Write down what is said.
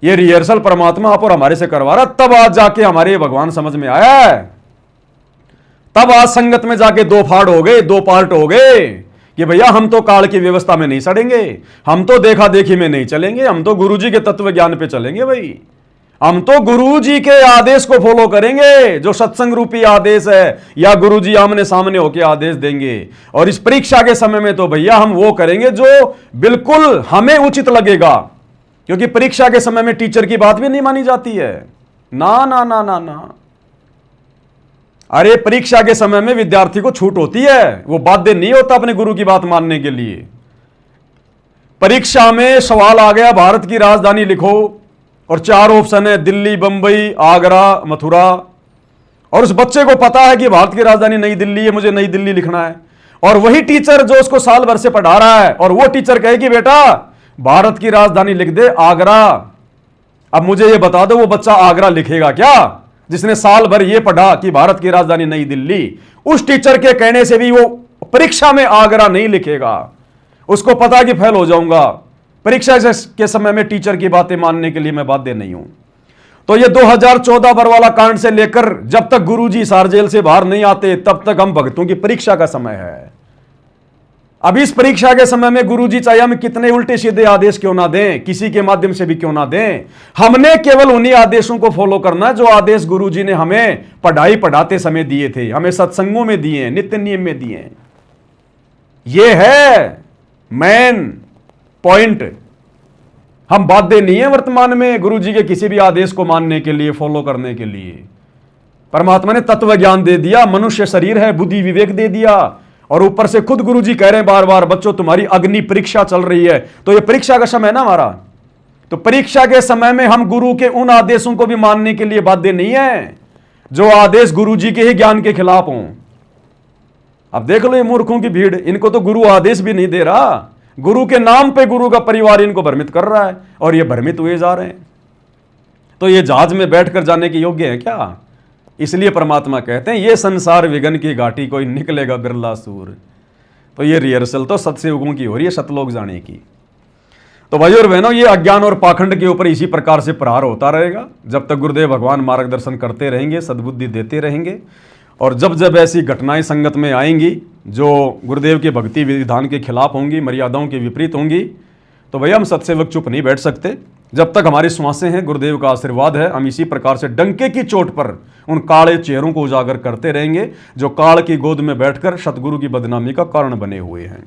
ये रिहर्सल परमात्मा आप और हमारे से करवा रहा, तब आज जाके हमारे भगवान समझ में आया है। तब आज संगत में जाके दो फाड़ हो गए, दो पार्ट हो गए कि भैया हम तो काल की व्यवस्था में नहीं सड़ेंगे, हम तो देखा देखी में नहीं चलेंगे, हम तो गुरुजी के तत्व ज्ञान पे चलेंगे भाई। हम तो गुरुजी के आदेश को फॉलो करेंगे, जो सत्संग रूपी आदेश है, या गुरुजी आमने सामने होके आदेश देंगे। और इस परीक्षा के समय में तो भैया हम वो करेंगे जो बिल्कुल हमें उचित लगेगा, क्योंकि परीक्षा के समय में टीचर की बात भी नहीं मानी जाती है। ना ना ना ना ना, अरे परीक्षा के समय में विद्यार्थी को छूट होती है, वो बाध्य नहीं होता अपने गुरु की बात मानने के लिए। परीक्षा में सवाल आ गया भारत की राजधानी लिखो, और 4 ऑप्शन है, दिल्ली, बंबई, आगरा, मथुरा। और उस बच्चे को पता है कि भारत की राजधानी नई दिल्ली है, मुझे नई दिल्ली लिखना है। और वही टीचर जो उसको साल भर से पढ़ा रहा है, और वो टीचर कहे कि बेटा भारत की राजधानी लिख दे आगरा। अब मुझे ये बता दो, वो बच्चा आगरा लिखेगा क्या, जिसने साल भर ये पढ़ा कि भारत की राजधानी नई दिल्ली? उस टीचर के कहने से भी वो परीक्षा में आगरा नहीं लिखेगा। उसको पता कि फेल हो जाऊंगा, परीक्षा के समय में टीचर की बातें मानने के लिए मैं बाध्य नहीं हूं। तो ये 2014 बरवाला कांड से लेकर जब तक गुरुजी सार जेल से बाहर नहीं आते, तब तक हम भक्तों की परीक्षा का समय है। अब इस परीक्षा के समय में गुरुजी चाहे हम कितने उल्टे सीधे आदेश क्यों ना दें, किसी के माध्यम से भी क्यों ना दें, हमने केवल उन्हीं आदेशों को फॉलो करना है जो आदेश गुरुजी ने हमें पढ़ाई पढ़ाते समय दिए थे, हमें सत्संगों में दिए, नित्य नियम में दिए। यह है मेन पॉइंट। हम बाध्य नहीं है वर्तमान में गुरुजी के किसी भी आदेश को मानने के लिए, फॉलो करने के लिए। परमात्मा ने तत्व ज्ञान दे दिया, मनुष्य शरीर है, बुद्धि विवेक दे दिया, और ऊपर से खुद गुरुजी कह रहे हैं बार बार, बच्चों तुम्हारी अग्नि परीक्षा चल रही है। तो ये परीक्षा का समय है ना हमारा। तो परीक्षा के समय में हम गुरु के उन आदेशों को भी मानने के लिए बाध्य नहीं है जो आदेश गुरुजी के ही ज्ञान के खिलाफ हों। अब देख लो ये मूर्खों की भीड़, इनको तो गुरु आदेश भी नहीं दे रहा, गुरु के नाम पे गुरु का परिवार इनको भ्रमित कर रहा है, और ये भ्रमित हुए जा रहे हैं। तो ये जहाज में बैठकर जाने के योग्य है क्या? इसलिए परमात्मा कहते हैं ये संसार विघन की घाटी कोई निकलेगा बिरला सूर। तो ये रिहर्सल तो सत्सयुगों की हो रही है, सतलोक जाने की। तो भाई और बहनों, ये अज्ञान और पाखंड के ऊपर इसी प्रकार से प्रहार होता रहेगा जब तक गुरुदेव भगवान मार्गदर्शन करते रहेंगे, सद्बुद्धि देते रहेंगे। और जब जब ऐसी घटनाएं संगत में आएंगी जो गुरुदेव के भक्ति विधान के खिलाफ होंगी, मर्यादाओं के विपरीत होंगी, तो भैया हम सत्सेवक चुप नहीं बैठ सकते। जब तक हमारी श्वासें हैं, गुरुदेव का आशीर्वाद है, हम इसी प्रकार से डंके की चोट पर उन काले चेहरों को उजागर करते रहेंगे जो काल की गोद में बैठकर सतगुरु की बदनामी का कारण बने हुए हैं।